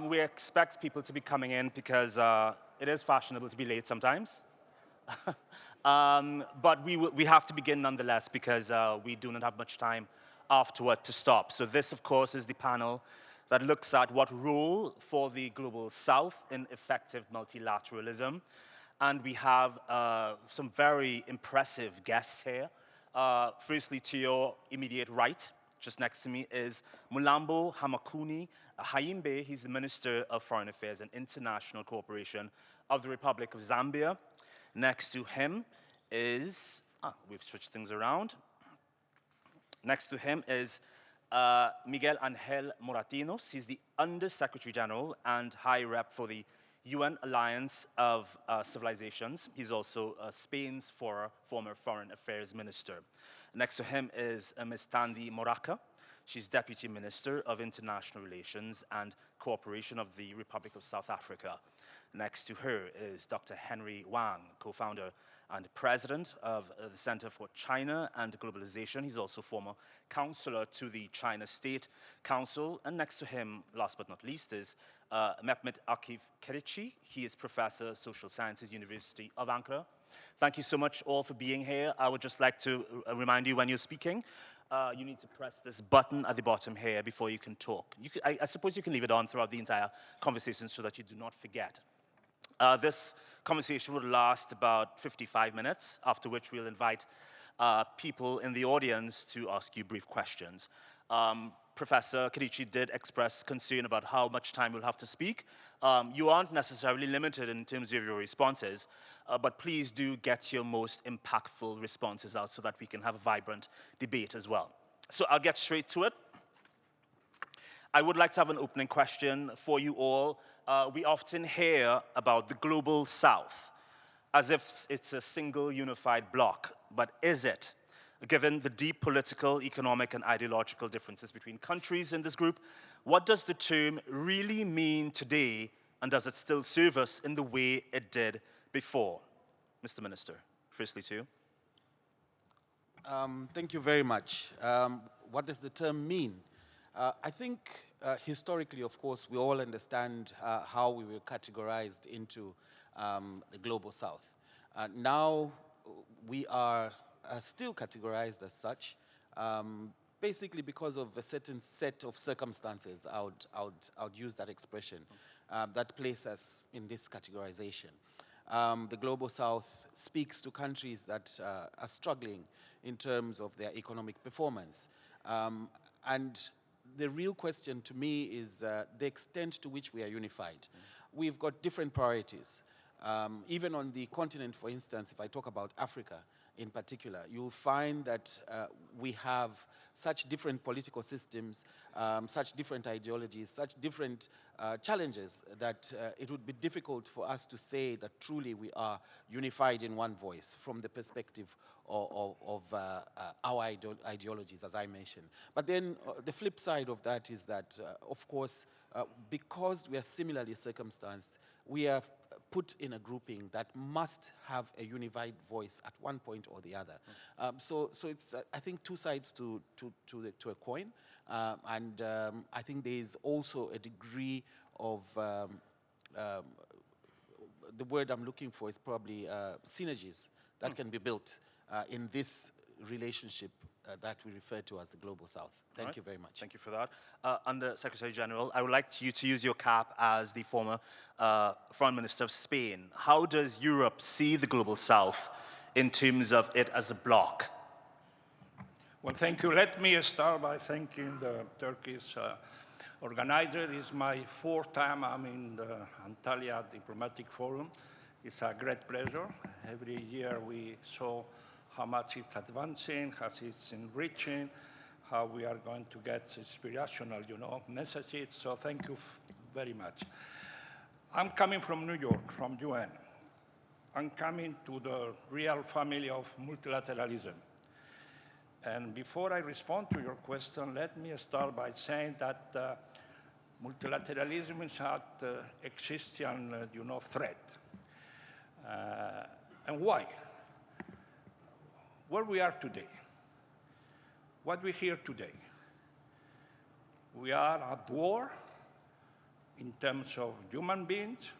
We expect people to be coming in because it is fashionable to be late sometimes. But we have to begin nonetheless because we do not have much time afterward to stop. So this, of course, is the panel that looks at what role for the Global South in effective multilateralism. And we have some very impressive guests here. Firstly, to your immediate right, just next to me, is Mulambo Hamakuni Haimbe. He's the Minister of Foreign Affairs and International Cooperation of the Republic of Zambia. Next to him is, we've switched things around. Next to him is Miguel Angel Moratinos. He's the Under-Secretary General and High Rep for the UN Alliance of Civilizations. He's also Spain's former Foreign Affairs Minister. Next to him is Ms. Tandy Moraka. She's Deputy Minister of International Relations and Cooperation of the Republic of South Africa. Next to her is Dr. Henry Wang, co-founder and president of the Center for China and Globalization. He's also former counselor to the China State Council. And next to him, last but not least, is Mehmet Akif Kerici. He is professor of social sciences, University of Ankara. Thank you so much all for being here. I would just like to remind you when you're speaking, you need to press this button at the bottom here before you can talk. I suppose you can leave it on throughout the entire conversation so that you do not forget. This conversation will last about 55 minutes, after which we'll invite people in the audience to ask you brief questions. Professor Kerici did express concern about how much time you'll have to speak. You aren't necessarily limited in terms of your responses, but please do get your most impactful responses out so that we can have a vibrant debate as well. So I'll get straight to it. I would like to have an opening question for you all. We often hear about the Global South as if it's a single unified bloc, but is it? Given the deep political, economic, and ideological differences between countries in this group, what does the term really mean today, and does it still serve us in the way it did before? Mr. Minister, firstly to you. Thank you very much. What does the term mean? I think historically, of course, we all understand how we were categorized into the Global South. Now we are still categorized as such, basically because of a certain set of circumstances. I would use that expression that place us in this categorization. The Global South speaks to countries that are struggling in terms of their economic performance. And the real question to me is the extent to which we are unified. We've got different priorities. Even on the continent, for instance, if I talk about Africa in particular, you'll find that we have such different political systems, such different ideologies, such different challenges that it would be difficult for us to say that truly we are unified in one voice from the perspective of our ideologies, as I mentioned. But then the flip side of that is that, of course, because we are similarly circumstanced, we are put in a grouping that must have a unified voice at one point or the other. So it's, I think, two sides to a coin. And I think there is also a degree of, the word I'm looking for is probably synergies that can be built in this relationship that we refer to as the Global South. Thank you very much. Thank you for that. Under Secretary General, I would like you to use your cap as the former Foreign Minister of Spain. How does Europe see the Global South in terms of it as a bloc? Well, thank you. Let me start by thanking the Turkish organizer. It's my fourth time I'm in the Antalya Diplomatic Forum. It's a great pleasure. Every year we saw how much it's advancing, how it's enriching, how we are going to get inspirational, messages. So thank you very much. I'm coming from New York, from UN. I'm coming to the real family of multilateralism. And before I respond to your question, let me start by saying that multilateralism is at existential, threat. And why? Where we are today, what we hear today, we are at war in terms of human beings,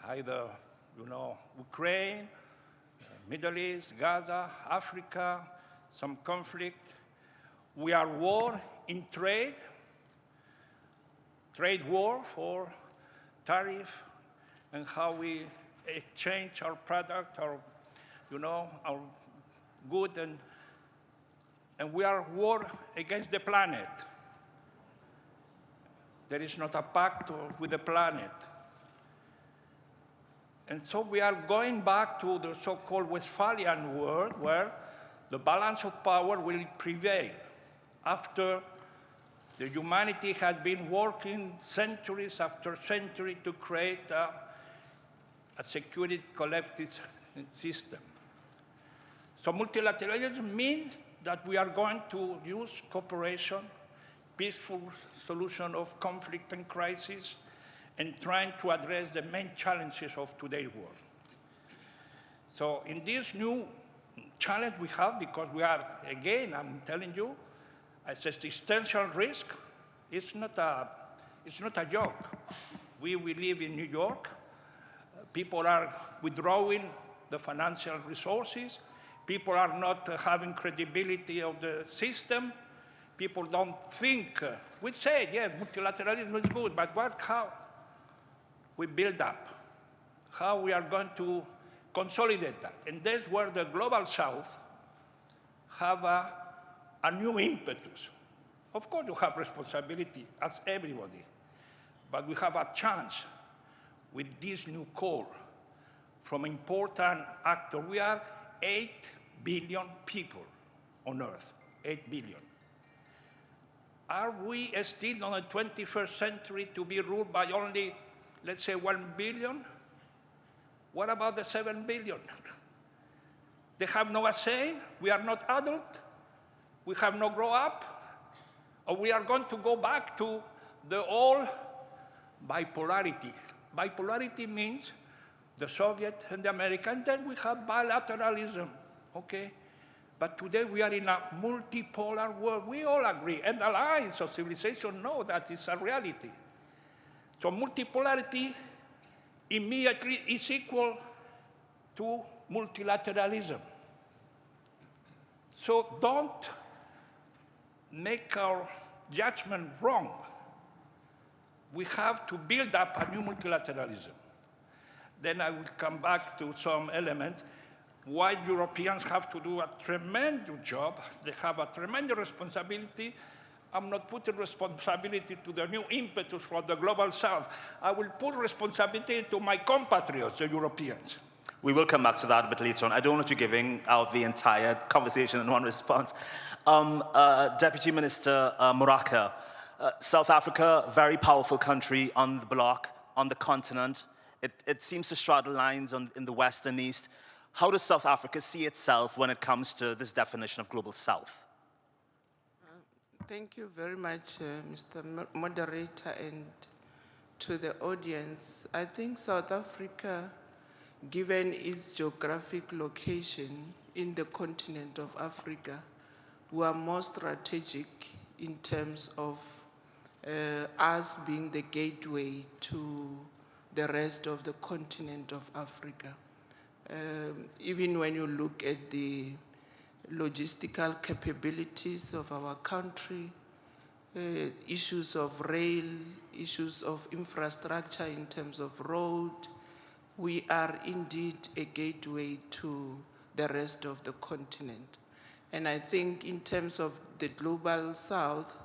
either, Ukraine, Middle East, Gaza, Africa, some conflict. We are war in trade war for tariff, and how we exchange our product, our good, and we are war against the planet. There is not a pact with the planet. And so we are going back to the so-called Westphalian world, where the balance of power will prevail after the humanity has been working centuries after century to create a security collective system. So multilateralism means that we are going to use cooperation, peaceful solution of conflict and crisis, and trying to address the main challenges of today's world. So in this new challenge we have, because we are, again, I'm telling you, as existential risk, it's not a joke. We live in New York. People are withdrawing the financial resources. People are not having credibility of the system. People don't think. We say, yes, multilateralism is good, but how we build up, how we are going to consolidate that. And that's where the Global South have a new impetus. Of course, you have responsibility as everybody, but we have a chance with this new call from important actors. We are 8 billion people on Earth, 8 billion. Are we still on the 21st century to be ruled by only, let's say, 1 billion? What about the 7 billion? They have no say, we are not adult, we have no grow up, or we are going to go back to the old bipolarity. Bipolarity means the Soviet and the American, then we have bilateralism, okay? But today we are in a multipolar world. We all agree, and the alliance of civilization know that it's a reality. So multipolarity immediately is equal to multilateralism. So don't make our judgment wrong. We have to build up a new multilateralism. Then I will come back to some elements why Europeans have to do a tremendous job. They have a tremendous responsibility. I'm not putting responsibility to the new impetus for the Global South. I will put responsibility to my compatriots, the Europeans. We will come back to that a bit later on. I don't want you giving out the entire conversation in one response. Deputy Minister Muraka, South Africa, very powerful country on the bloc, on the continent. It seems to straddle lines in the West and East. How does South Africa see itself when it comes to this definition of Global South? Thank you very much, Mr. Moderator, and to the audience. I think South Africa, given its geographic location in the continent of Africa, we are more strategic in terms of us being the gateway to the rest of the continent of Africa. Even when you look at the logistical capabilities of our country, issues of rail, issues of infrastructure in terms of road, we are indeed a gateway to the rest of the continent. And I think in terms of the Global South,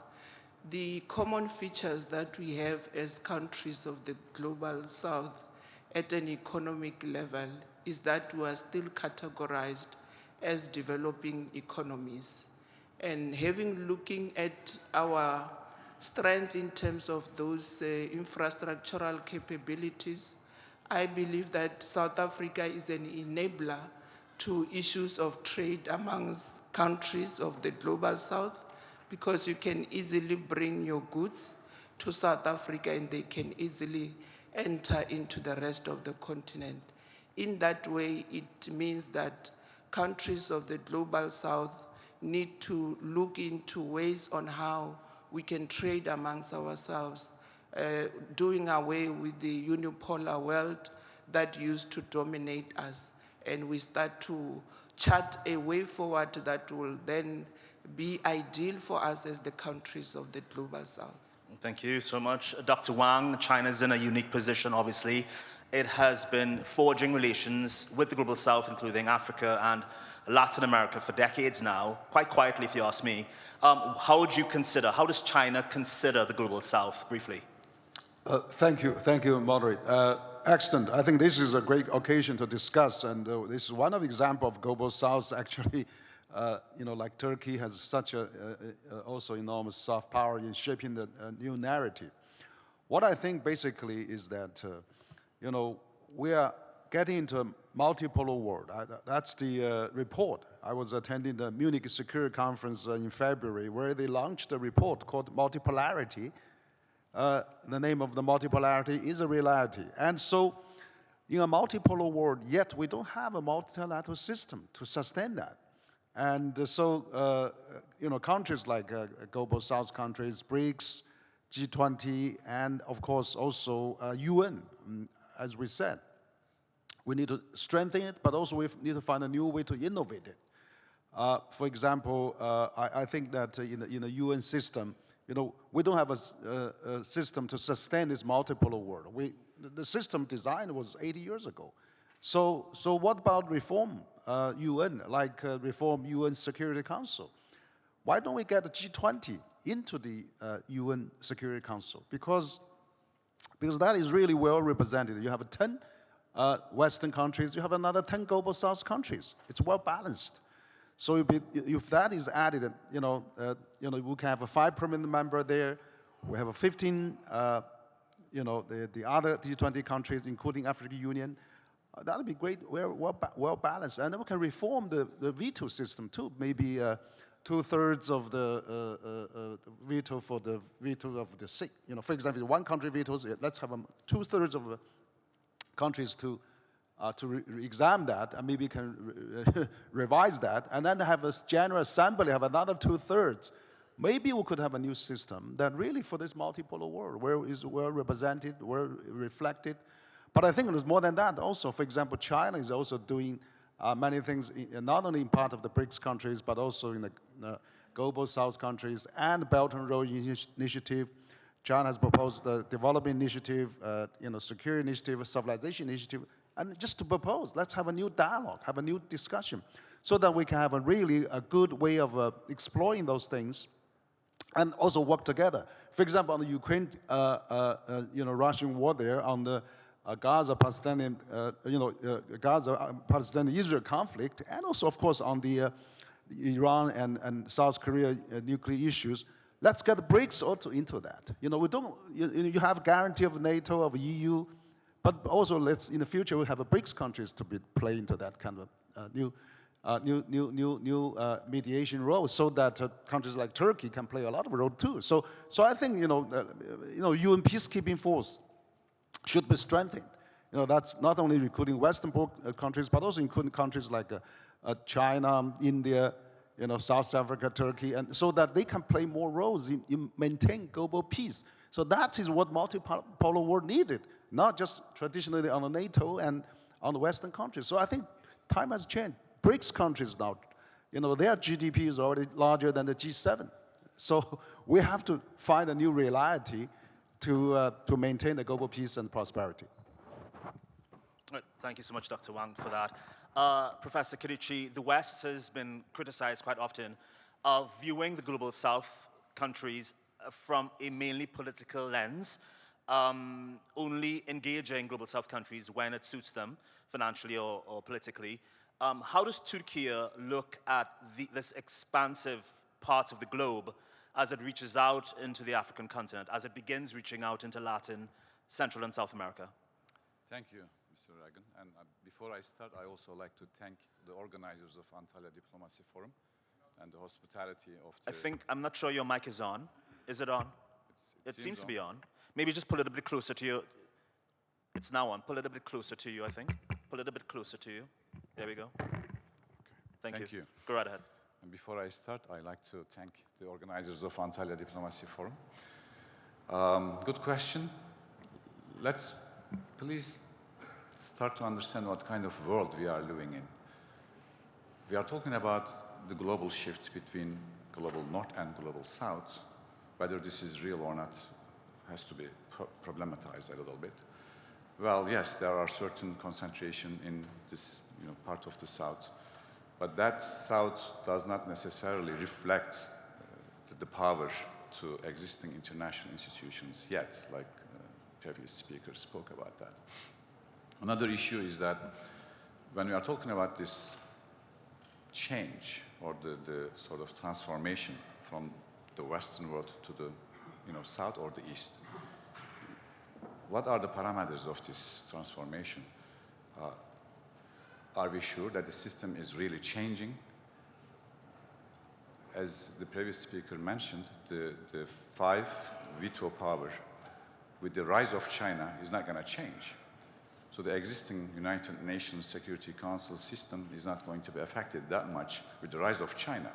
the common features that we have as countries of the Global South at an economic level is that we are still categorized as developing economies. And looking at our strength in terms of those infrastructural capabilities, I believe that South Africa is an enabler to issues of trade amongst countries of the Global South, because you can easily bring your goods to South Africa and they can easily enter into the rest of the continent. In that way, it means that countries of the Global South need to look into ways on how we can trade amongst ourselves doing away with the unipolar world that used to dominate us, and we start to chart a way forward that will then be ideal for us as the countries of the Global South. Thank you so much. Dr. Wang, China's in a unique position, obviously. It has been forging relations with the Global South, including Africa and Latin America for decades now, quite quietly if you ask me. How does China consider the Global South, briefly? Thank you, Moderate. Excellent. I think this is a great occasion to discuss, and this is one of the examples of Global South actually, like Turkey has such a also enormous soft power in shaping the new narrative. What I think basically is that, we are getting into a multipolar world. That's the report. I was attending the Munich Security Conference in February, where they launched a report called Multipolarity. The name of the multipolarity is a reality. And so, in a multipolar world, yet we don't have a multilateral system to sustain that. And so, countries like Global South countries, BRICS, G20, and of course also UN, as we said. We need to strengthen it, but also we need to find a new way to innovate it. For example, I think that in the UN system, we don't have a system to sustain this multipolar world. The system design was 80 years ago. So what about reform UN, like reform UN Security Council? Why don't we get the G20 into the UN Security Council? Because that is really well represented. You have 10 Western countries, you have another 10 Global South countries. It's well balanced. So if that is added, we can have a 5 permanent member there. We have a 15, the other G20 countries, including African Union. That would be great. We're well balanced, and then we can reform the veto system too. Maybe 2/3 of the veto for the veto of the sick. For example, if one country vetoes, let's have 2/3 of the countries to examine that, and maybe can revise that, and then have a General Assembly have another 2/3. Maybe we could have a new system that really for this multipolar world, where is well represented, well reflected. But I think there's more than that also. For example, China is also doing many things, not only in part of the BRICS countries, but also in the Global South countries and Belt and Road Initiative. China has proposed the Development Initiative, Security Initiative, Civilization Initiative, and just to propose, let's have a new dialogue, have a new discussion, so that we can have a good way of exploring those things, and also work together. For example, on the Ukraine, Russian war there, on the Gaza-Palestinian-Israel conflict, and also, of course, on the Iran and South Korea nuclear issues. Let's get the BRICS also into that. You have guarantee of NATO, of EU, but also in the future we have a BRICS countries to play into that kind of new mediation role, so that countries like Turkey can play a lot of role too. So I think UN peacekeeping force should be strengthened. That's not only including Western countries, but also including countries like China, India, South Africa, Turkey, and so that they can play more roles in maintain global peace. So that is what multipolar world needed, not just traditionally on the NATO and on the Western countries. So I think time has changed. BRICS countries now, their GDP is already larger than the G7. So we have to find a new reality to maintain the global peace and prosperity. Thank you so much, Dr. Wang, for that. Professor Kirichi, the West has been criticized quite often of viewing the Global South countries from a mainly political lens, only engaging Global South countries when it suits them, financially or politically. How does Turkey look at this expansive part of the globe as it reaches out into the African continent, as it begins reaching out into Latin, Central, and South America? Thank you, Mr. Reagan. And before I start, I also like to thank the organizers of Antalya Diplomacy Forum and the hospitality of the... I'm not sure your mic is on. Is it on? It seems to be on. Maybe just pull it a bit closer to you. It's now on. Pull it a bit closer to you, I think. Pull it a bit closer to you. There we go. Okay. Thank you. Go right ahead. And before I start, I'd like to thank the organizers of Antalya Diplomacy Forum. Good question. Let's please start to understand what kind of world we are living in. We are talking about the global shift between global north and global south. Whether this is real or not has to be problematized a little bit. Well, yes, there are certain concentration in this part of the south, but that south does not necessarily reflect the power to existing international institutions yet, like previous speakers spoke about that. Another issue is that when we are talking about this change or the sort of transformation from the Western world to the South or the East, what are the parameters of this transformation? Are we sure that the system is really changing? As the previous speaker mentioned, the 5 veto power with the rise of China is not going to change. So the existing United Nations Security Council system is not going to be affected that much with the rise of China.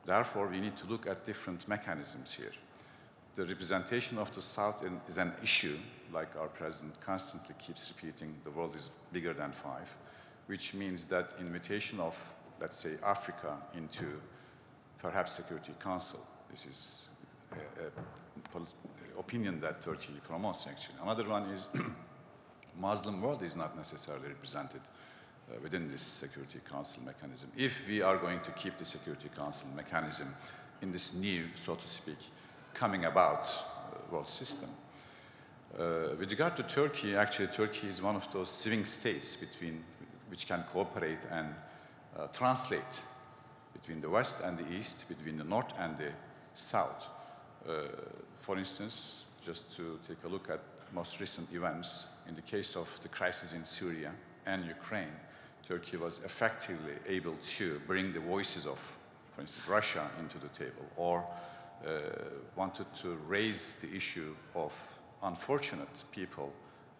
Therefore, we need to look at different mechanisms here. The representation of the South is an issue, like our president constantly keeps repeating, the world is bigger than 5, which means that invitation of, let's say, Africa into perhaps Security Council. This is an opinion that Turkey promotes, actually. Another one is Muslim world is not necessarily represented within this Security Council mechanism. If we are going to keep the Security Council mechanism in this new, so to speak, coming about world system. With regard to Turkey, actually Turkey is one of those swing states which can cooperate and translate between the West and the East, between the North and the South. For instance, just to take a look at most recent events, in the case of the crisis in Syria and Ukraine, Turkey was effectively able to bring the voices of, for instance, Russia into the table, or wanted to raise the issue of unfortunate people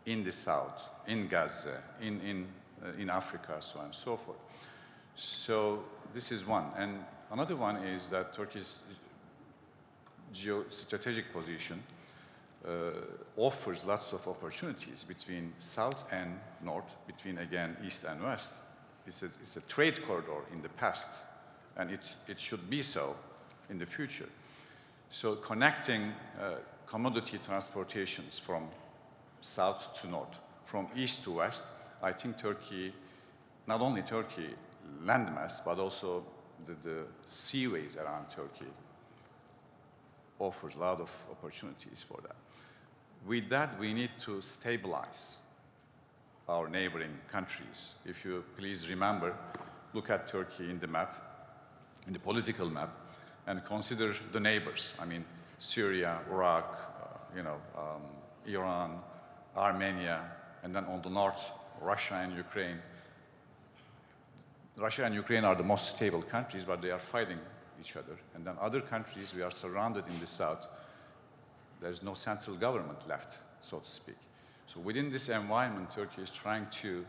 in the South, in Gaza, in Africa, so on and so forth. So this is one. And another one is that Turkey's geostrategic position offers lots of opportunities between South and North, between, again, East and West. It's a trade corridor in the past, and it should be so in the future. So connecting commodity transportations from South to North, from East to West, I think Turkey, not only Turkey, landmass, but also the seaways around Turkey offers a lot of opportunities for that. With that, we need to stabilize our neighboring countries. If you please remember, look at Turkey in the map, in the political map, and consider the neighbors. I mean, Syria, Iraq, Iran, Armenia, and then on the north, Russia and Ukraine. Russia and Ukraine are the most stable countries, but they are fighting each other. And then other countries, we are surrounded in the south. There's no central government left, so to speak. So within this environment, Turkey is trying to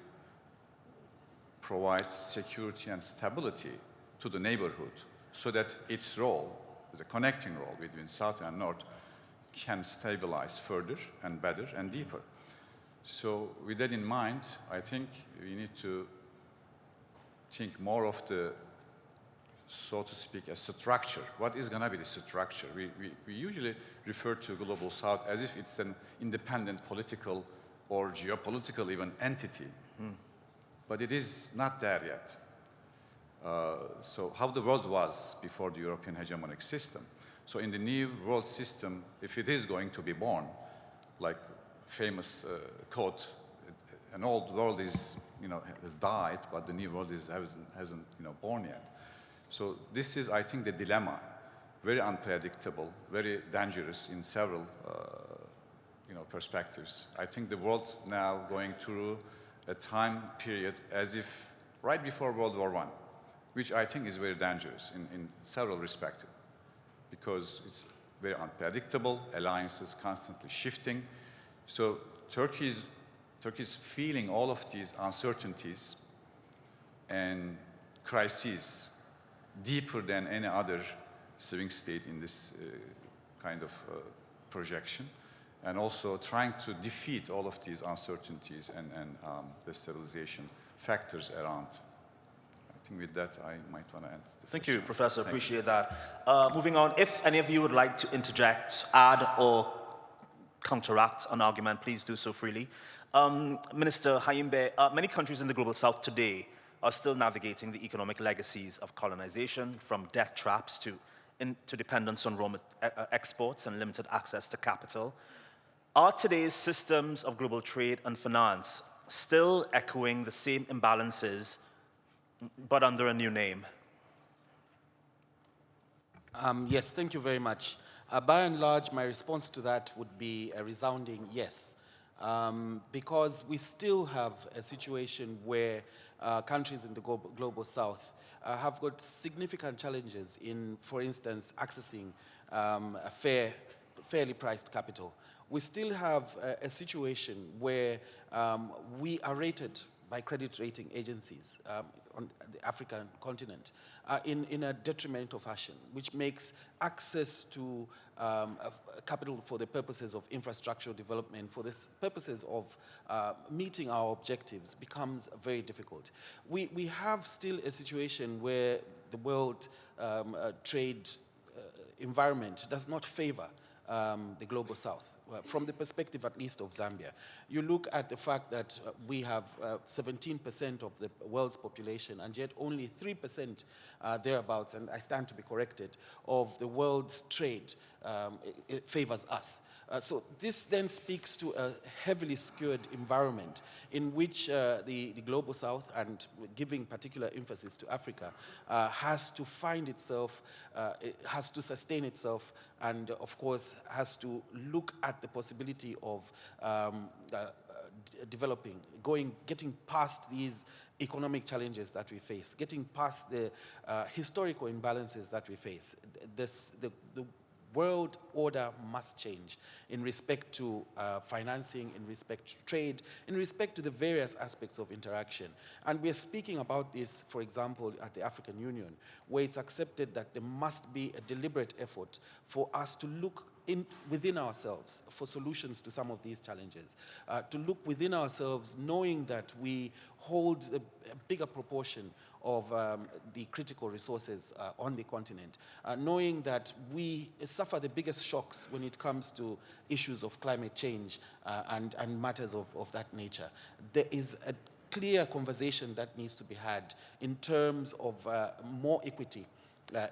provide security and stability to the neighborhood so that its role, as a connecting role between South and North, can stabilize further and better and deeper. So with that in mind, I think we need to think more of the, so to speak, a structure. What is going to be the structure? We usually refer to Global South as if it's an independent political or geopolitical even entity. But it is not there yet. So how the world was before the European hegemonic system. So in the new world system, if it is going to be born, like famous quote, an old world is, has died, but the new world hasn't born yet. So this is, I think, the dilemma, very unpredictable, very dangerous in several, perspectives. I think the world now going through a time period as if right before World War I, which I think is very dangerous in several respects, because it's very unpredictable, alliances constantly shifting. So Turkey's feeling all of these uncertainties and crises deeper than any other civic state in this kind of projection, and also trying to defeat all of these uncertainties and destabilization factors around. I think with that, I might want to end. Thank you, Professor. Appreciate that. Moving on, if any of you would like to interject, add, or counteract an argument, please do so freely. Minister Hayimbe, many countries in the Global South today are still navigating the economic legacies of colonization, from debt traps to dependence on raw exports and limited access to capital. Are today's systems of global trade and finance still echoing the same imbalances, but under a new name? Yes, thank you very much. By and large, my response to that would be a resounding yes, because we still have a situation where countries in the global South have got significant challenges in, for instance, accessing fairly priced capital. We still have a situation where we are rated by credit rating agencies on the African continent in a detrimental fashion, which makes access to capital for the purposes of infrastructural development, for the purposes of meeting our objectives, becomes very difficult. We have still a situation where the world trade environment does not favor the global South, from the perspective at least of Zambia. You look at the fact that we have 17% of the world's population, and yet only 3% thereabouts, and I stand to be corrected, of the world's trade it favors us. So this then speaks to a heavily skewed environment in which the global South, and giving particular emphasis to Africa, has to find itself, it has to sustain itself, and of course has to look at the possibility of developing, getting past these economic challenges that we face, getting past the historical imbalances that we face. The world order must change in respect to financing, in respect to trade, in respect to the various aspects of interaction. And we're speaking about this, for example, at the African Union, where it's accepted that there must be a deliberate effort for us to look within ourselves for solutions to some of these challenges, to look within ourselves knowing that we hold a bigger proportion of the critical resources on the continent, knowing that we suffer the biggest shocks when it comes to issues of climate change and matters of that nature. There is a clear conversation that needs to be had in terms of more equity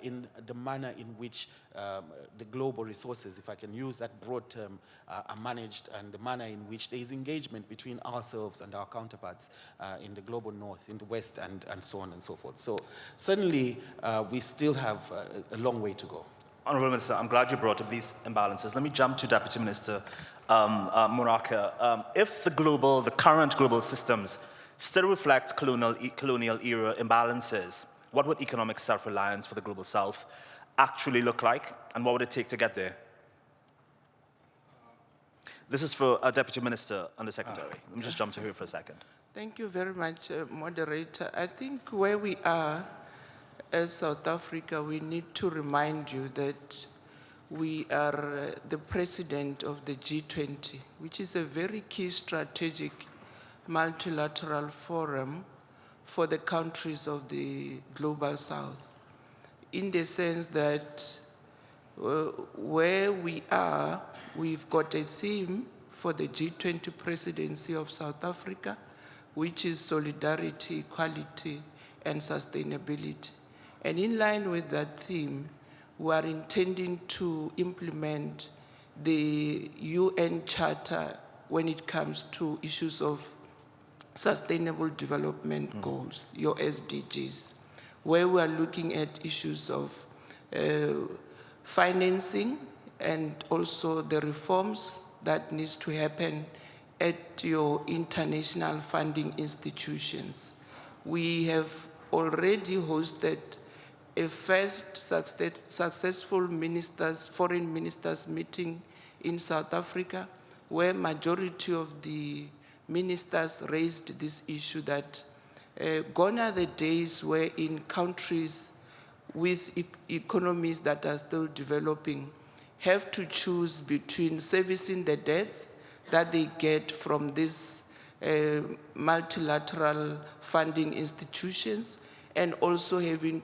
in the manner in which the global resources, if I can use that broad term, are managed, and the manner in which there is engagement between ourselves and our counterparts in the global north, in the west, and so on and so forth. So certainly we still have a long way to go. Honourable Minister, I'm glad you brought up these imbalances. Let me jump to Deputy Minister Moraka. If the current global systems still reflect colonial era imbalances, what would economic self-reliance for the Global South actually look like, and what would it take to get there? This is for Deputy Minister Undersecretary. Let me just jump to her for a second. Thank you very much, Moderator. I think where we are as South Africa, we need to remind you that we are the president of the G20, which is a very key strategic multilateral forum for the countries of the Global South, in the sense that where we are, we've got a theme for the G20 presidency of South Africa, which is solidarity, equality, and sustainability. And in line with that theme, we are intending to implement the UN Charter when it comes to issues of Sustainable Development Goals, your SDGs, where we are looking at issues of financing and also the reforms that needs to happen at your international funding institutions. We have already hosted a first successful foreign ministers meeting in South Africa, where majority of the ministers raised this issue that gone are the days where in countries with economies that are still developing, have to choose between servicing the debts that they get from these multilateral funding institutions and also having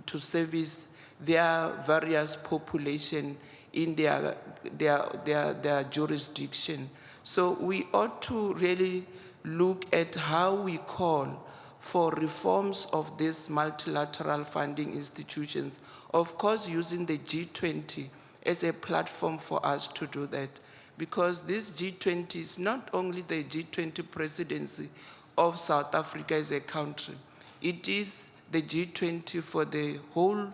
to service their various population in their jurisdiction. So we ought to really look at how we call for reforms of these multilateral funding institutions, of course using the G20 as a platform for us to do that. Because this G20 is not only the G20 presidency of South Africa as a country, it is the G20 for the whole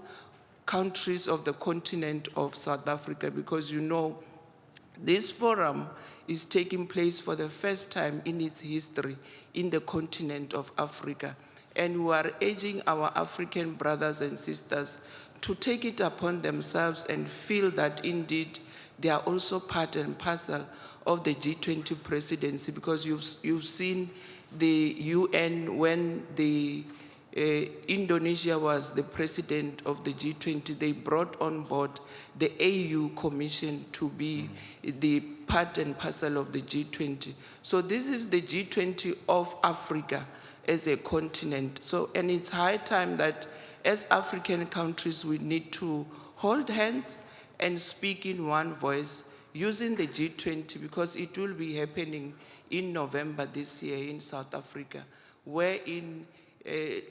countries of the continent of South Africa, because you know, this forum is taking place for the first time in its history in the continent of Africa. And we are urging our African brothers and sisters to take it upon themselves and feel that indeed they are also part and parcel of the G20 presidency, because you've seen the UN when Indonesia was the president of the G20, they brought on board the AU Commission to be the part and parcel of the G20. So this is the G20 of Africa as a continent. So, and it's high time that as African countries, we need to hold hands and speak in one voice using the G20, because it will be happening in November this year in South Africa, wherein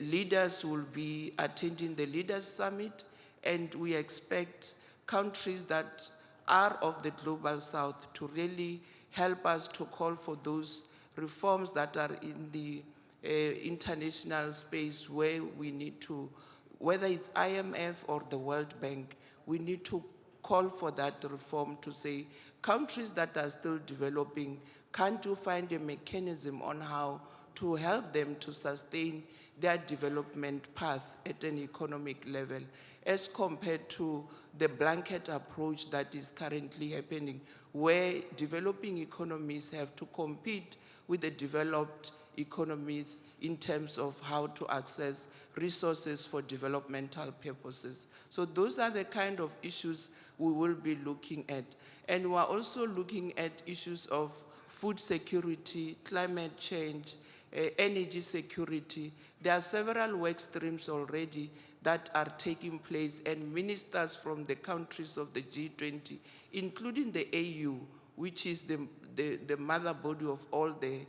leaders will be attending the Leaders Summit, and we expect countries that are of the Global South to really help us to call for those reforms that are in the international space, where we need to, whether it's IMF or the World Bank, we need to call for that reform to say, countries that are still developing, can't you find a mechanism on how to help them to sustain their development path at an economic level, as compared to the blanket approach that is currently happening, where developing economies have to compete with the developed economies in terms of how to access resources for developmental purposes. So those are the kind of issues we will be looking at. And we're also looking at issues of food security, climate change, energy security. There are several work streams already that are taking place, and ministers from the countries of the G20, including the AU, which is the mother body of all the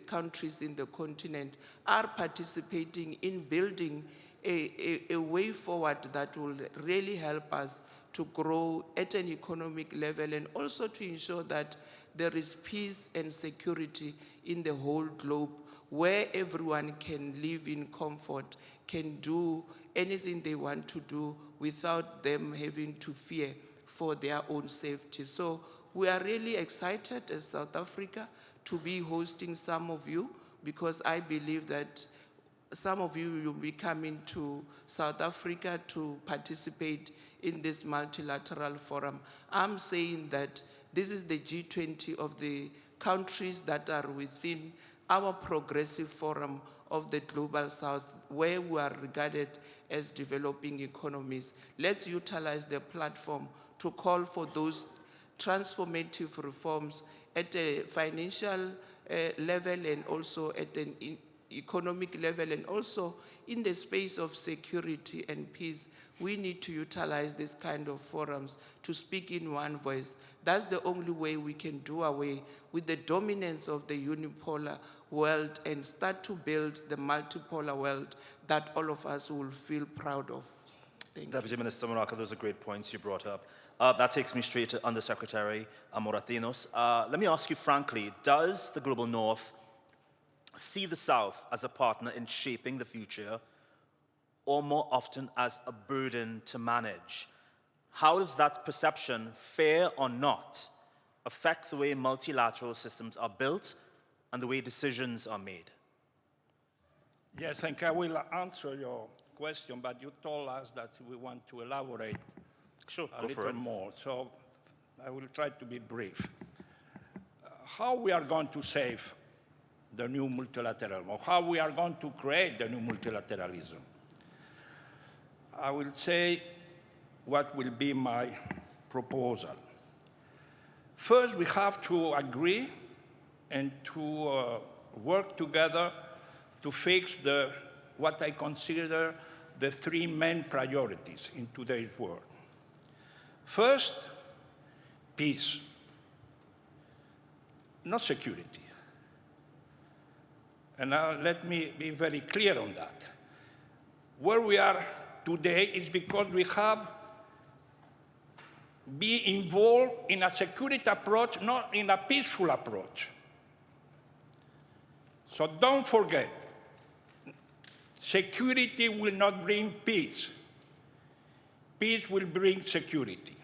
countries in the continent, are participating in building a way forward that will really help us to grow at an economic level, and also to ensure that there is peace and security in the whole globe, where everyone can live in comfort, can do anything they want to do without them having to fear for their own safety. So we are really excited as South Africa to be hosting some of you, because I believe that some of you will be coming to South Africa to participate in this multilateral forum. I'm saying that this is the G20 of the countries that are within our progressive forum of the Global South, where we are regarded as developing economies. Let's utilize the platform to call for those transformative reforms at a financial level, and also at an economic level, and also in the space of security and peace. We need to utilize this kind of forums to speak in one voice. That's the only way we can do away with the dominance of the unipolar world and start to build the multipolar world that all of us will feel proud of. Thank you. Deputy Minister Moraka, those are great points you brought up. That takes me straight to Undersecretary Moratinos. Let me ask you frankly, does the Global North see the South as a partner in shaping the future, or more often as a burden to manage? How does that perception, fair or not, affect the way multilateral systems are built and the way decisions are made? Yes, I think I will answer your question, but you told us that we want to elaborate a little more, so I will try to be brief. How we are going to save the new multilateralism, or how we are going to create the new multilateralism? I will say what will be my proposal. First, we have to agree and to work together to fix what I consider the three main priorities in today's world. First, peace, not security. And now let me be very clear on that. Where we are today is because we have been involved in a security approach, not in a peaceful approach. So don't forget, security will not bring peace. Peace will bring security.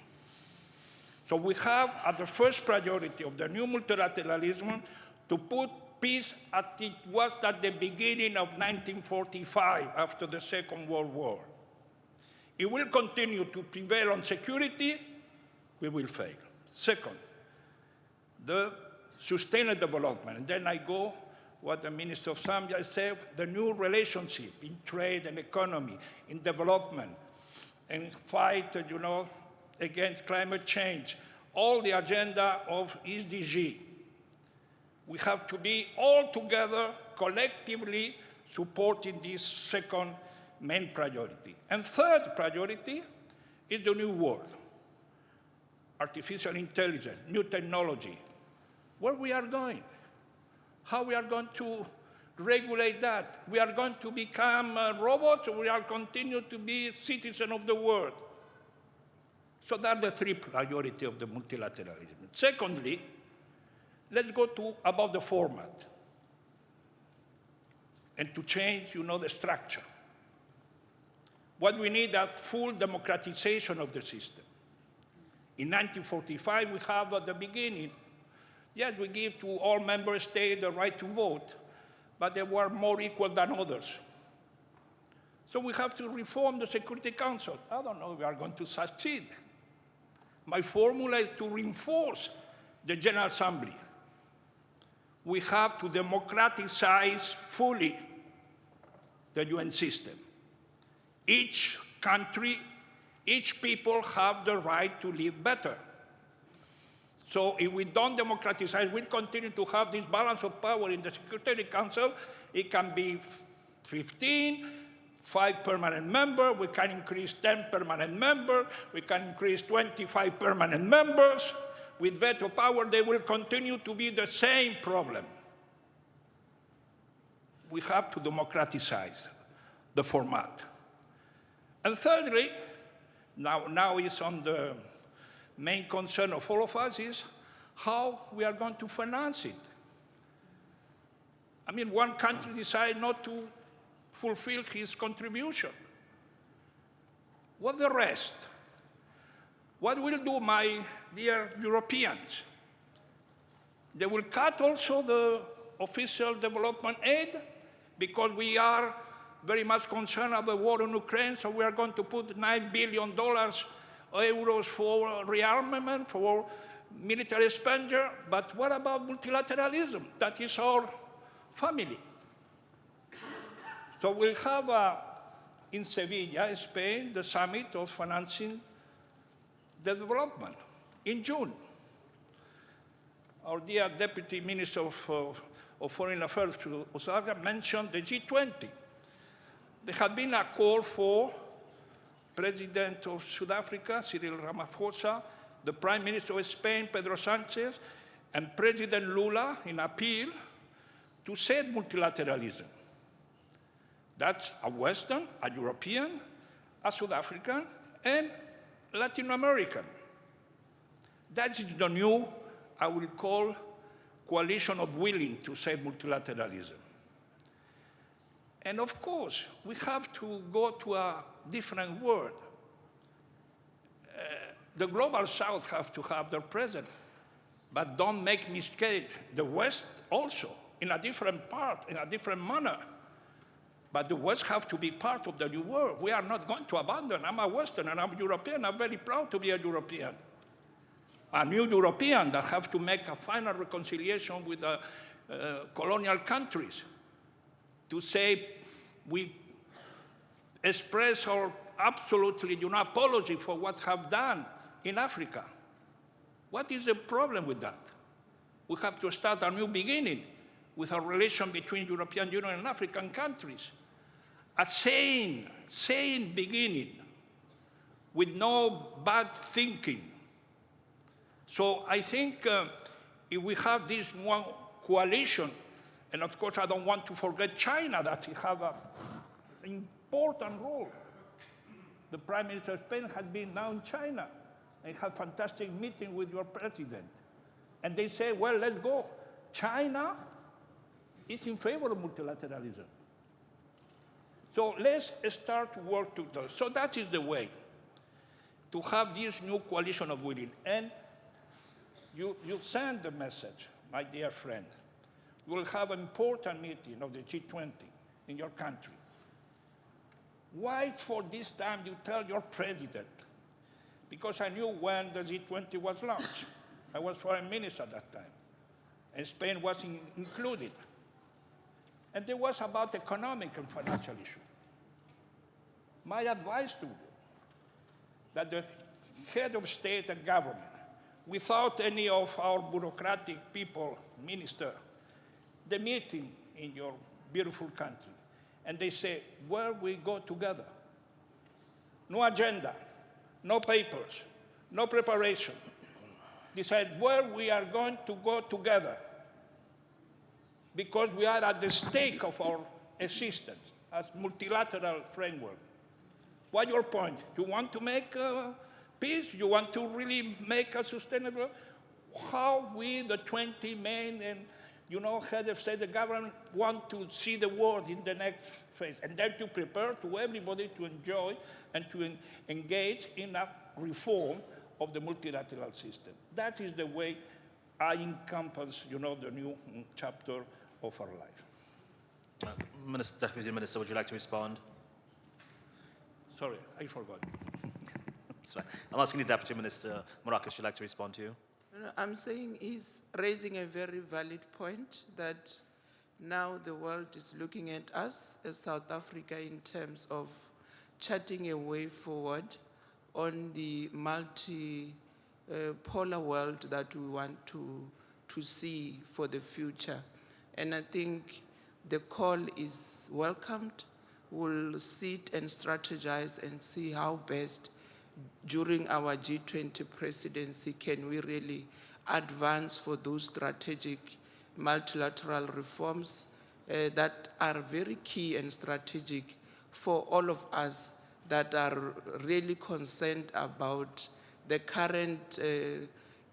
So we have, as the first priority of the new multilateralism, to put peace as it was at the beginning of 1945, after the Second World War. It will continue to prevail on security, we will fail. Second, the sustainable development. And then I go what the Minister of Zambia said, the new relationship in trade and economy, in development, and fight, against climate change, all the agenda of SDG. We have to be all together, collectively supporting this second main priority. And third priority is the new world. Artificial intelligence, new technology. Where we are going? How we are going to regulate that? We are going to become robots, or we are continue to be citizens of the world? So that's the three priorities of the multilateralism. Secondly, let's go about the format and to change, the structure. What we need is full democratization of the system. In 1945, we have at the beginning, yes, we give to all member states the right to vote, but they were more equal than others. So we have to reform the Security Council. I don't know if we are going to succeed. My formula is to reinforce the General Assembly. We have to democratize fully the UN system. Each country, each people have the right to live better. So if we don't democratize, we continue to have this balance of power in the Security Council. It can be 15, 5 permanent members, we can increase 10 permanent members, we can increase 25 permanent members. With veto power, they will continue to be the same problem. We have to democratize the format. And thirdly, now is on the main concern of all of us is how we are going to finance it. I mean, one country decided not to fulfill his contribution. What the rest? What will do, my dear Europeans? They will cut also the official development aid because we are very much concerned about the war in Ukraine, so we are going to put $9 billion euros for rearmament, for military expenditure. But what about multilateralism? That is our family. So we'll have in Sevilla, Spain, the summit of financing the development in June. Our dear Deputy Minister of Foreign Affairs of South Africa mentioned the G20. There had been a call for President of South Africa, Cyril Ramaphosa, the Prime Minister of Spain, Pedro Sanchez, and President Lula in appeal to save multilateralism. That's a Western, a European, a South African, and Latin American. That is the new, I will call, coalition of willing to save multilateralism. And of course, we have to go to a different world. The Global South have to have their president, but don't make mistake. The West also, in a different part, in a different manner. But the West have to be part of the new world. We are not going to abandon. I'm a Western and I'm European. I'm very proud to be a European. A new European that have to make a final reconciliation with the colonial countries to say we express our absolutely, apology for what have done in Africa. What is the problem with that? We have to start a new beginning with a relation between European Union and African countries. A sane beginning with no bad thinking. So I think if we have this one coalition, and of course I don't want to forget China, that have an important role. The Prime Minister of Spain has been now in China and had a fantastic meeting with your president. And they say, well, let's go. China is in favor of multilateralism. So let's start to work together. So that is the way to have this new coalition of willing. And you send the message, my dear friend. We will have an important meeting of the G20 in your country. Why for this time you tell your president? Because I knew when the G20 was launched. I was foreign minister at that time, and Spain was included. And it was about economic and financial issues. My advice to you, that the head of state and government, without any of our bureaucratic people, minister, the meeting in your beautiful country, and they say, where we go together. No agenda, no papers, no preparation. Decide where we are going to go together, because we are at the stake of our existence as multilateral framework. What's your point? You want to make peace? You want to really make a sustainable? How we, the 20 main and head of state and government, want to see the world in the next phase, and then to prepare to everybody to enjoy and to engage in a reform of the multilateral system. That is the way I encompass, the new chapter of our life. Deputy Minister, would you like to respond? Sorry, I forgot. That's fine. I'm asking the Deputy Minister, Marrakesh, would you like to respond to you? No, I'm saying he's raising a very valid point that now the world is looking at us as South Africa in terms of charting a way forward on the multi-polar world that we want to see for the future. And I think the call is welcomed. We'll sit and strategize and see how best during our G20 presidency can we really advance for those strategic multilateral reforms that are very key and strategic for all of us that are really concerned about the current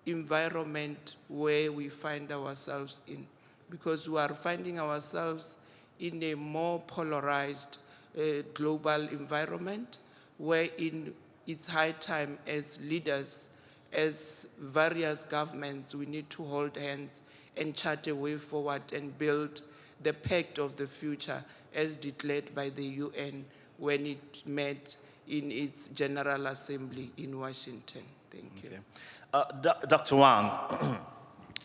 environment where we find ourselves in, because we are finding ourselves in a more polarized global environment wherein it's high time as leaders, as various governments, we need to hold hands and chart a way forward and build the pact of the future as declared by the UN when it met in its General Assembly in Washington. Thank you. Dr. Wang,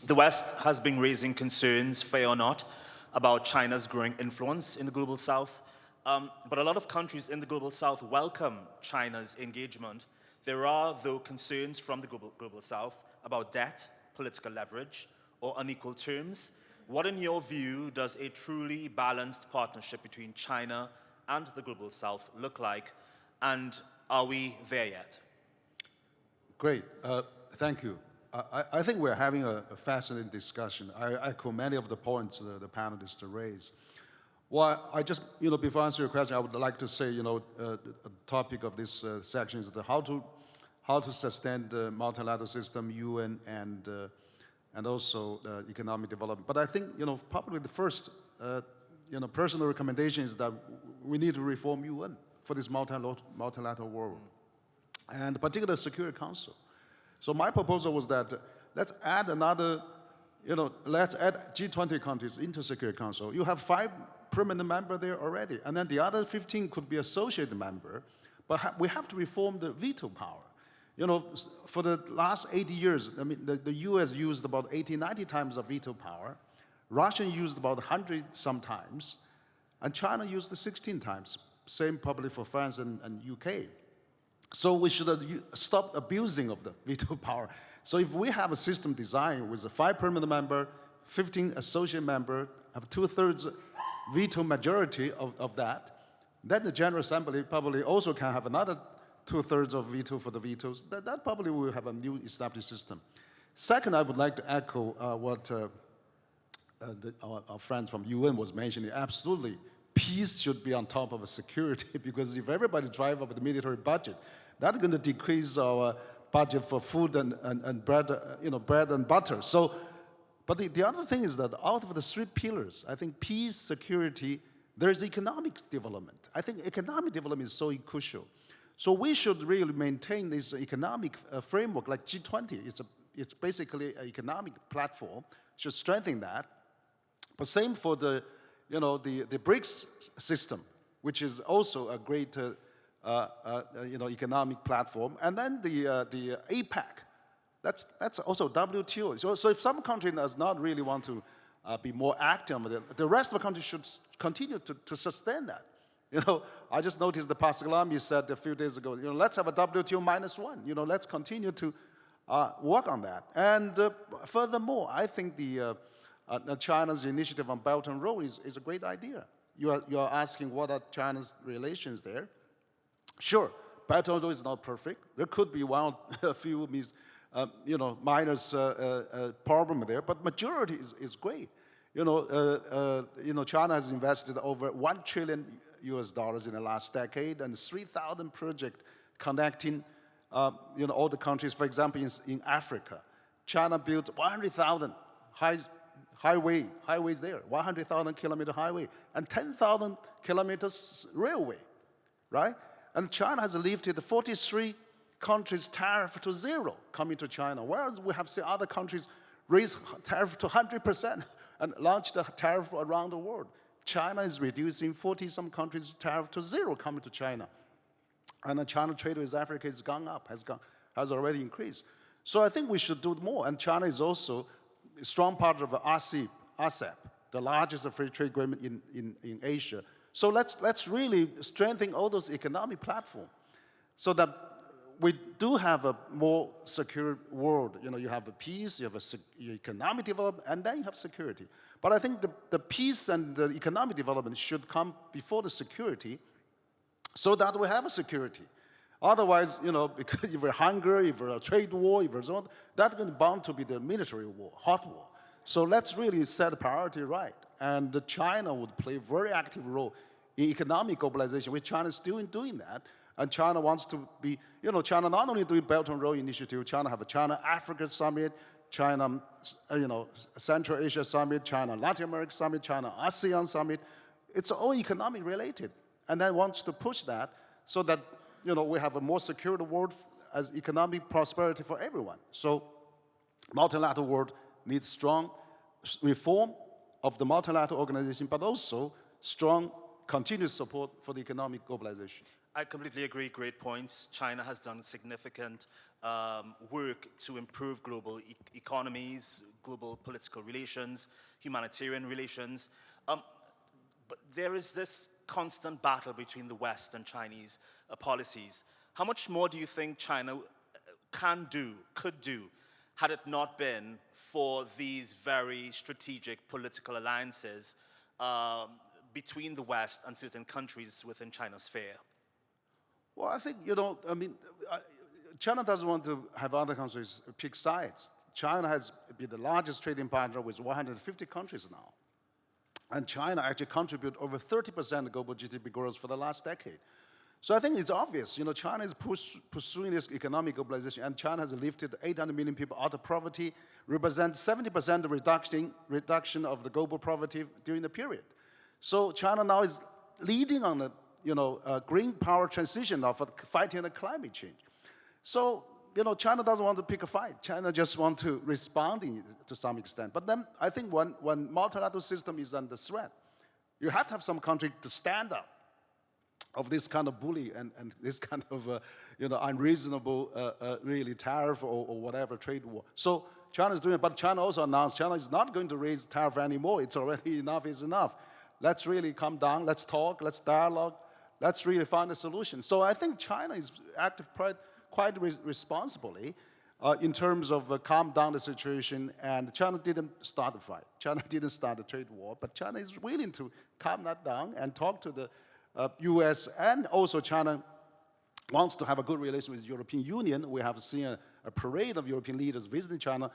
the West has been raising concerns, fair or not, about China's growing influence in the Global South. But a lot of countries in the Global South welcome China's engagement. There are, though, concerns from the Global South about debt, political leverage, or unequal terms. What, in your view, does a truly balanced partnership between China and the Global South look like? And are we there yet? Great. Thank you. I think we're having a fascinating discussion. I echo many of the points the panelists raised. Well, I just, before I answer your question, I would like to say, the topic of this section is how to sustain the multilateral system, UN, and also economic development. But I think, probably the first, personal recommendation is that we need to reform UN for this multilateral world, and particularly the Security Council. So my proposal was that let's add another, let's add G20 countries into Security Council. You have 5 permanent members there already, and then the other 15 could be associated member, but we have to reform the veto power. For the last 80 years, I mean, the US used about 80, 90 times of veto power, Russia used about 100 sometimes, and China used 16 times. same probably for France and UK. So we should stop abusing of the veto power. So if we have a system design with a 5 permanent member, 15 associate member, have 2/3 veto majority of that, then the General Assembly probably also can have another 2/3 of veto for the vetoes. That probably will have a new established system. Second, I would like to echo what our friend from UN was mentioning. Absolutely, peace should be on top of security because if everybody drive up the military budget, that's going to decrease our budget for food and bread, bread and butter. So, but the other thing is that out of the 3 pillars, I think peace, security, there's economic development. I think economic development is so crucial. So we should really maintain this economic framework like G20. It's basically an economic platform, should strengthen that. But same for the BRICS system, which is also a great economic platform. And then the APEC, that's also WTO. So if some country does not really want to be more active, the rest of the country should continue to sustain that. I just noticed the Pastor Lamy said a few days ago, let's have a WTO -1. Let's continue to work on that. And furthermore, I think China's initiative on Belt and Road is a great idea. You are asking what are China's relations there. Sure, Belt and Road is not perfect. There could be a few minor problem there, but majority is great. China has invested over $1 trillion in the last decade, and 3,000 projects connecting, all the countries. For example, in Africa, China built 100,000 highways there, 100,000 kilometer highway, and 10,000 kilometers railway, right? And China has lifted 43 countries' tariff to 0 coming to China, whereas we have seen other countries raise tariff to 100% and launch the tariff around the world. China is reducing 40-some countries' tariff to 0 coming to China. And the China trade with Africa has gone up, has already increased. So I think we should do more. And China is also a strong part of the RCEP, the largest free trade agreement in Asia. So let's really strengthen all those economic platforms so that we do have a more secure world. You have a peace, you have economic development, and then you have security. But I think the peace and the economic development should come before the security so that we have a security. Otherwise, because if we're hunger, if we're a trade war, if we're so on, that's bound to be the military war, hot war. So let's really set the priority right. And China would play a very active role in economic globalization, which China is still doing that. And China wants to be, China not only doing Belt and Road Initiative, China have a China-Africa Summit, China, Central Asia Summit, China Latin America Summit, China ASEAN Summit. It's all economic related. And then wants to push that so that, we have a more secure world as economic prosperity for everyone. So multilateral world needs strong reform of the multilateral organization, but also strong continuous support for the economic globalization. I completely agree, great points. China has done significant work to improve global economies, global political relations, humanitarian relations. But there is this constant battle between the West and Chinese policies. How much more do you think China could do, had it not been for these very strategic political alliances between the West and certain countries within China's sphere? Well, I think, China doesn't want to have other countries pick sides. China has been the largest trading partner with 150 countries now. And China actually contributes over 30% of global GDP growth for the last decade. So I think it's obvious, China is pursuing this economic globalization, and China has lifted 800 million people out of poverty, represents 70% of reduction of the global poverty during the period. So China now is leading on the green power transition of fighting the climate change. So, China doesn't want to pick a fight. China just wants to respond to some extent. But then I think when multilateral system is under threat, you have to have some country to stand up of this kind of bully and this kind of unreasonable really tariff or whatever trade war. So China is doing it, but China also announced China is not going to raise tariff anymore. It's already enough is enough. Let's really come down, let's talk, let's dialogue, Let's really find a solution. So I think China is active quite responsibly in terms of calm down the situation, and China didn't start a fight. China didn't start a trade war, but China is willing to calm that down and talk to the US, and also China wants to have a good relation with the European Union. We have seen a parade of European leaders visiting China.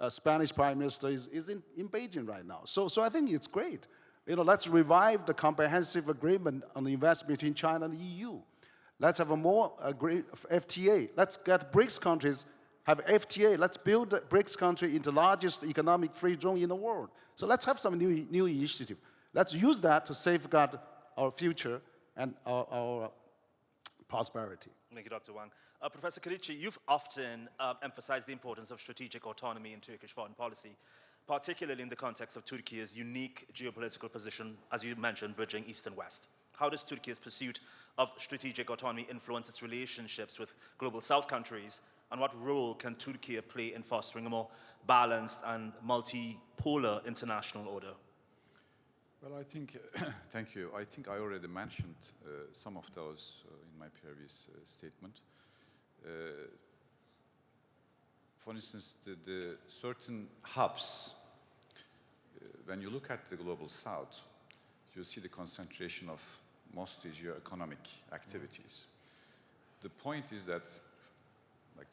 Spanish Prime Minister is in Beijing right now. So I think it's great. Let's revive the comprehensive agreement on the investment between China and the EU. Let's have a more FTA. Let's get BRICS countries have FTA. Let's build the BRICS country into the largest economic free zone in the world. So let's have some new initiative. Let's use that to safeguard our future and our prosperity. Thank you, Dr. Wang. Professor Kerici, you've often emphasized the importance of strategic autonomy in Turkish foreign policy, particularly in the context of Turkey's unique geopolitical position, as you mentioned, bridging East and West. How does Turkey's pursuit of strategic autonomy influence its relationships with global South countries, and what role can Turkey play in fostering a more balanced and multipolar international order? Well, I think, thank you. I think I already mentioned some of those in my previous statement. For instance, the certain hubs, when you look at the global South, you see the concentration of mostly geo-economic activities. The point is that, like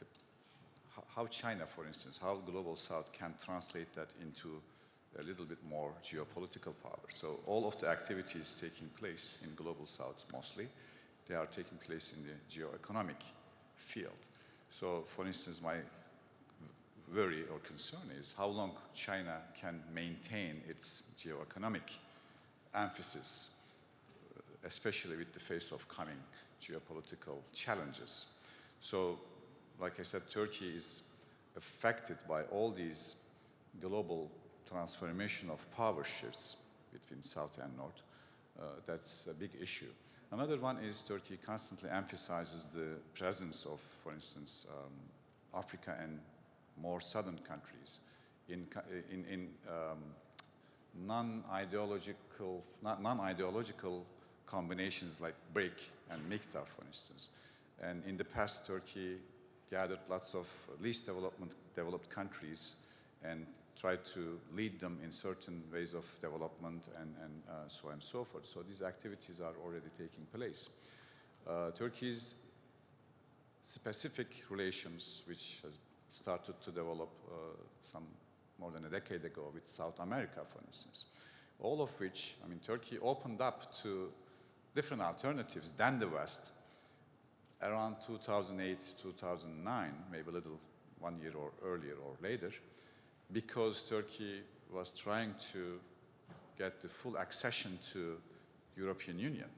how China, for instance, how global South can translate that into a little bit more geopolitical power. So all of the activities taking place in global South mostly, they are taking place in the geo-economic field. So for instance, my worry or concern is how long China can maintain its geo-economic emphasis, especially with the face of coming geopolitical challenges. So, like I said, Turkey is affected by all these global transformation of power shifts between South and North. That's a big issue. Another one is Turkey constantly emphasizes the presence of, for instance, Africa and more southern countries in non-ideological combinations like BRIC and MICTA, for instance. And in the past, Turkey gathered lots of least developed countries and tried to lead them in certain ways of development and so on and so forth. So these activities are already taking place. Turkey's specific relations, which has started to develop some more than a decade ago with South America, for instance, all of which, I mean, Turkey opened up to different alternatives than the West around 2008, 2009, maybe a little 1 year or earlier or later, because Turkey was trying to get the full accession to European Union.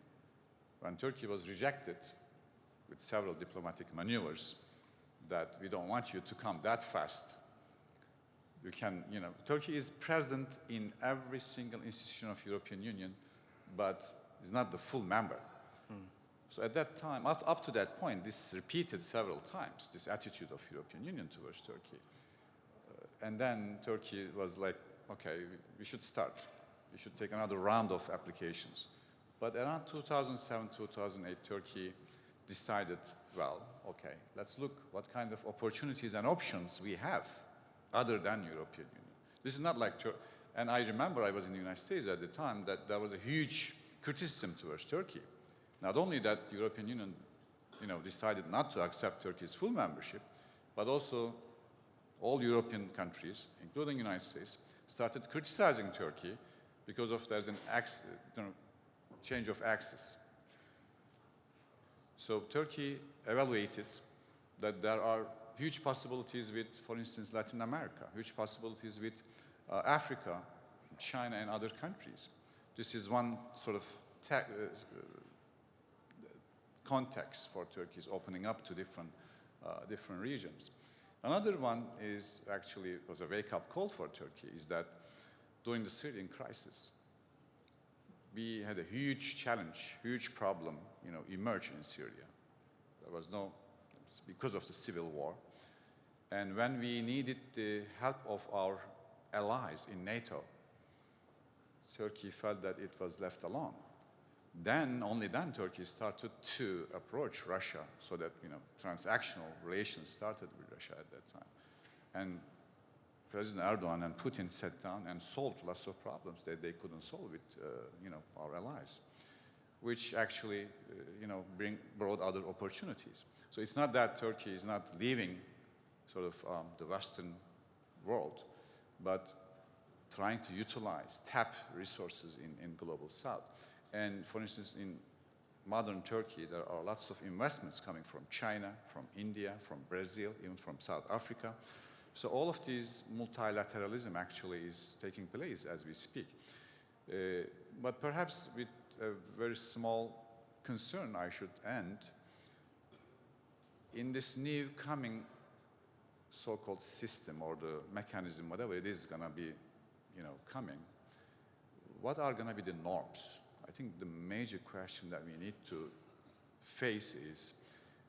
When Turkey was rejected with several diplomatic maneuvers that we don't want you to come that fast, you can, Turkey is present in every single institution of European Union, but is not the full member. So at that time, up to that point, this is repeated several times, this attitude of European Union towards Turkey. And then Turkey was like, okay, we should start. We should take another round of applications. But around 2007, 2008, Turkey decided, well, okay, let's look what kind of opportunities and options we have other than European Union. This is not like, and I remember I was in the United States at the time, that there was a huge criticism towards Turkey. Not only that the European Union, decided not to accept Turkey's full membership, but also all European countries, including the United States, started criticizing Turkey because of there's an change of axis. So Turkey evaluated that there are huge possibilities with, for instance, Latin America, huge possibilities with Africa, China, and other countries. This is one sort of context for Turkey's opening up to different regions. Another one is actually was a wake-up call for Turkey, is that during the Syrian crisis, we had a huge challenge, huge problem, emerge in Syria. There was because of the civil war. And when we needed the help of our allies in NATO, Turkey felt that it was left alone. Then, only then, Turkey started to approach Russia so that, transactional relations started with Russia at that time. And President Erdogan and Putin sat down and solved lots of problems that they couldn't solve with, our allies, which actually, brought other opportunities. So it's not that Turkey is not leaving sort of the Western world, but trying to utilize, tap resources in global South. And for instance, in modern Turkey, there are lots of investments coming from China, from India, from Brazil, even from South Africa. So all of these multilateralism actually is taking place as we speak. But perhaps with a very small concern I should end. In this new coming so-called system or the mechanism, whatever it is going to be, coming, what are going to be the norms? I think the major question that we need to face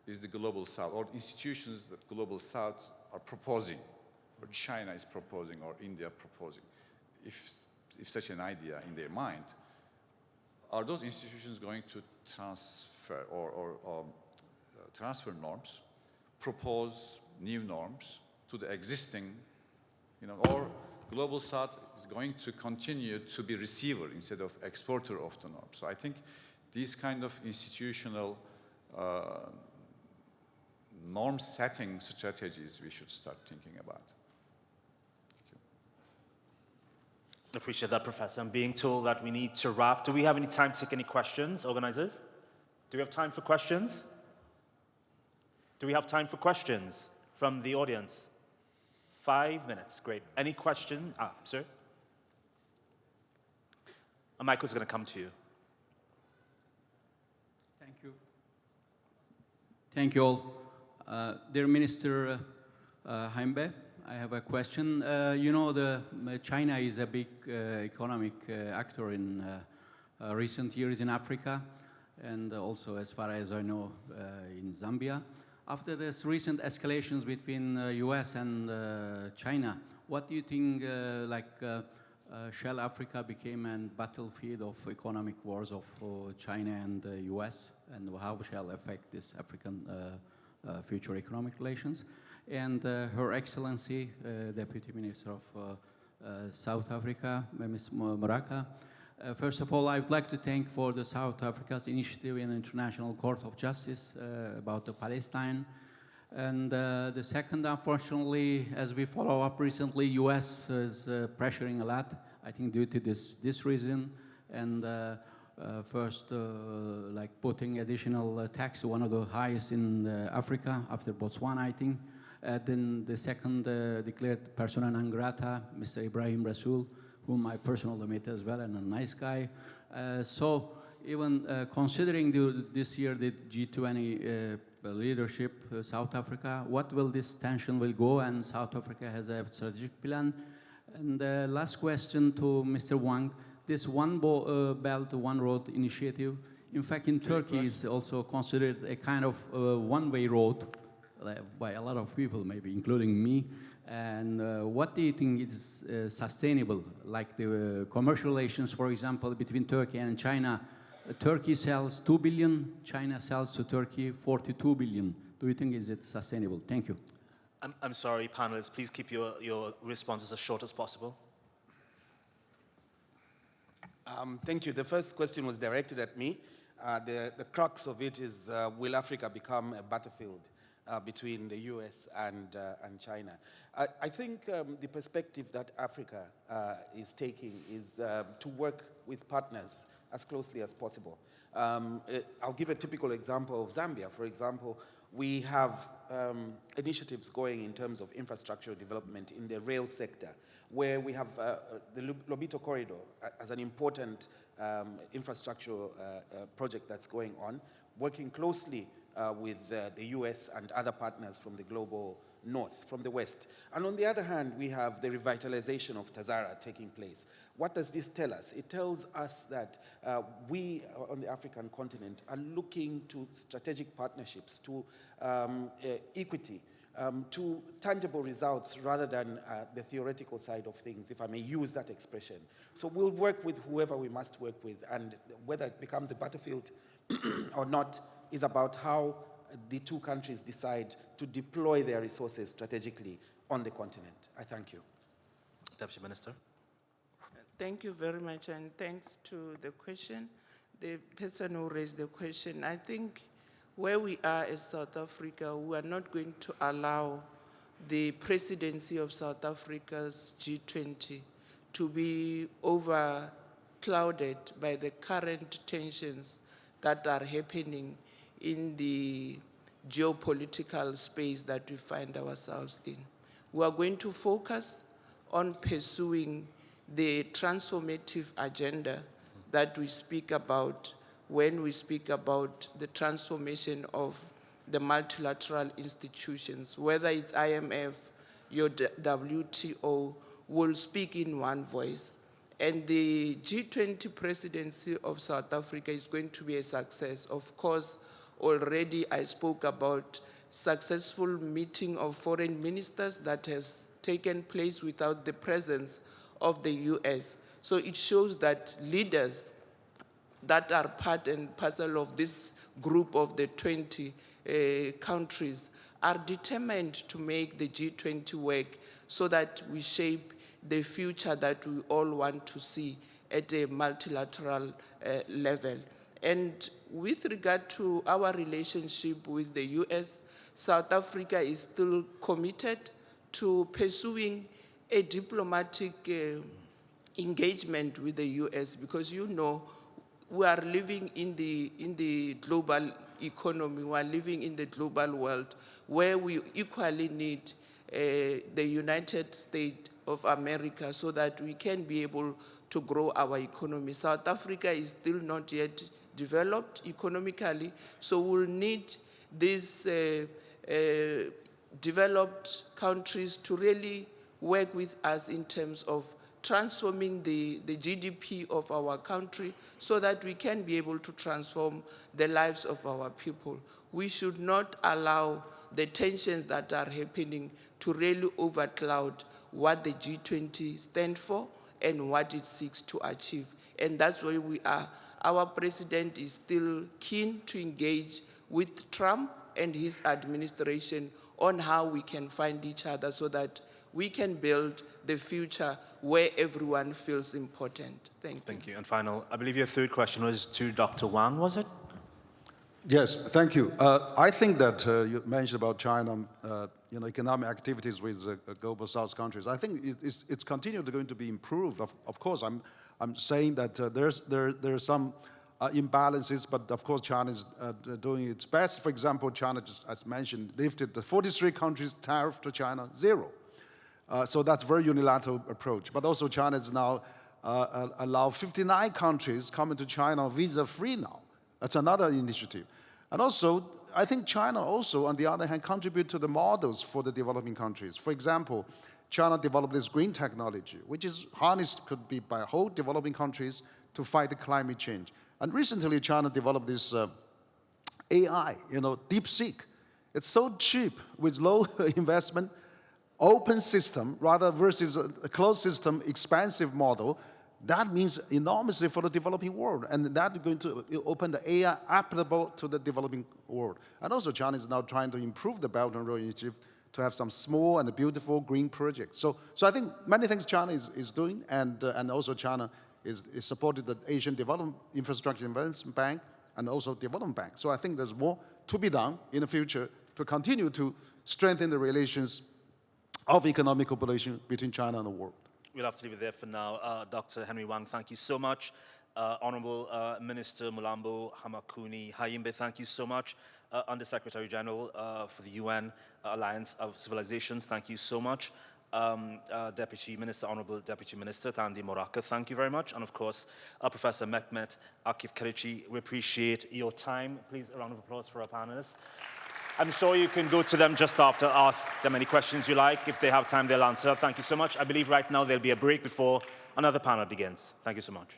is the global South, or institutions that global South are proposing, or China is proposing, or India proposing. If such an idea in their mind, are those institutions going to transfer or transfer norms, propose new norms to the existing, or global South is going to continue to be receiver instead of exporter of the norms? So I think these kind of institutional norm-setting strategies we should start thinking about. Thank you. I appreciate that, Professor. I'm being told that we need to wrap. Do we have any time to take any questions, organizers? Do we have time for questions? Do we have time for questions from the audience? 5 minutes, great. Any question? Sir? Michael's going to come to you. Thank you. Thank you all. Dear Minister Haimbe, I have a question. China is a big economic actor in recent years in Africa, and also, as far as I know, in Zambia. After this recent escalations between US and China, what do you think, shall Africa become a battlefield of economic wars of China and US, and how shall affect this African future economic relations? And Her Excellency, Deputy Minister of South Africa, Ms. Moraka, first of all, I would like to thank for the South Africa's initiative in the International Court of Justice about the Palestine. And the second, unfortunately, as we follow up recently, US is pressuring a lot, I think due to this reason. And first, like putting additional tax, one of the highest in Africa, after Botswana, I think. Then the second declared persona non grata, Mr. Ibrahim Rasool, whom I personally met as well, and a nice guy. So even considering this year the G20 leadership, South Africa, what will this tension will go, and South Africa has a strategic plan? And last question to Mr. Wang, this One Belt, One Road initiative, in fact in Turkey is also considered a kind of one-way road by a lot of people, maybe including me. And what do you think is sustainable? Like the commercial relations, for example, between Turkey and China. Turkey sells 2 billion, China sells to Turkey 42 billion. Do you think is it sustainable? Thank you. I'm sorry, panelists, please keep your responses as short as possible. Thank you. The first question was directed at me. The crux of it is, will Africa become a battlefield between the US and China? I think the perspective that Africa is taking is to work with partners as closely as possible. I'll give a typical example of Zambia. For example, we have initiatives going in terms of infrastructure development in the rail sector, where we have the Lobito Corridor as an important infrastructure project that's going on, working closely with the US and other partners from the global north, from the west. And on the other hand, we have the revitalization of Tazara taking place. What does this tell us? It tells us that we on the African continent are looking to strategic partnerships, to equity, to tangible results rather than the theoretical side of things, if I may use that expression. So we'll work with whoever we must work with, and whether it becomes a battlefield or not is about how the two countries decide to deploy their resources strategically on the continent. I thank you. Deputy Minister. Thank you very much, and thanks to the question. The person who raised the question, I think where we are as South Africa, we are not going to allow the presidency of South Africa's G20 to be overclouded by the current tensions that are happening in the geopolitical space that we find ourselves in. We are going to focus on pursuing the transformative agenda that we speak about when we speak about the transformation of the multilateral institutions, whether it's IMF, your WTO, will speak in one voice. And the G20 presidency of South Africa is going to be a success. Of course, already I spoke about successful meeting of foreign ministers that has taken place without the presence of the US. So it shows that leaders that are part and parcel of this group of the 20 countries are determined to make the G20 work so that we shape the future that we all want to see at a multilateral level. And with regard to our relationship with the US, South Africa is still committed to pursuing a diplomatic engagement with the US, because you know we are living in the global economy, we are living in the global world where we equally need the United States of America so that we can be able to grow our economy. South Africa is still not yet developed economically, so we'll need these developed countries to really work with us in terms of transforming the GDP of our country so that we can be able to transform the lives of our people. We should not allow the tensions that are happening to really overcloud what the G20 stands for and what it seeks to achieve. And that's why we are. Our president is still keen to engage with Trump and his administration on how we can find each other so that we can build the future where everyone feels important. Thank you. Thank you. And final, I believe your third question was to Dr. Wang, was it? Yes, thank you. I think that you mentioned about China, economic activities with global South countries. I think it's continually going to be improved. Of course, I'm saying that there's some imbalances, but of course China is doing its best. For example, China, just as mentioned, lifted the 43 countries' tariff to China, 0. So that's a very unilateral approach. But also China is now allow 59 countries coming to China visa-free now. That's another initiative. And also, I think China also, on the other hand, contribute to the models for the developing countries. For example, China developed this green technology, which is harnessed, could be by whole developing countries to fight the climate change. And recently, China developed this AI, DeepSeek. It's so cheap with low investment, open system rather versus a closed system, expansive model. That means enormously for the developing world, and that's going to open the AI applicable to the developing world. And also China is now trying to improve the Belt and Road Initiative to have some small and beautiful green projects. So I think many things China is doing, and also China is supported the Asian Development Infrastructure Investment Bank and also Development Bank. So I think there's more to be done in the future to continue to strengthen the relations of economic cooperation between China and the world. We'll have to leave it there for now. Dr. Henry Wang, thank you so much. Honorable Minister Mulambo Hamakuni Hayimbe, thank you so much. Under Secretary General for the UN Alliance of Civilizations, thank you so much. Deputy Minister, Honorable Deputy Minister Thandi Moraka, thank you very much. And of course, Professor Mehmet Akif Kerici, we appreciate your time. Please, a round of applause for our panelists. I'm sure you can go to them just after, ask them any questions you like. If they have time, they'll answer. Thank you so much. I believe right now there'll be a break before another panel begins. Thank you so much.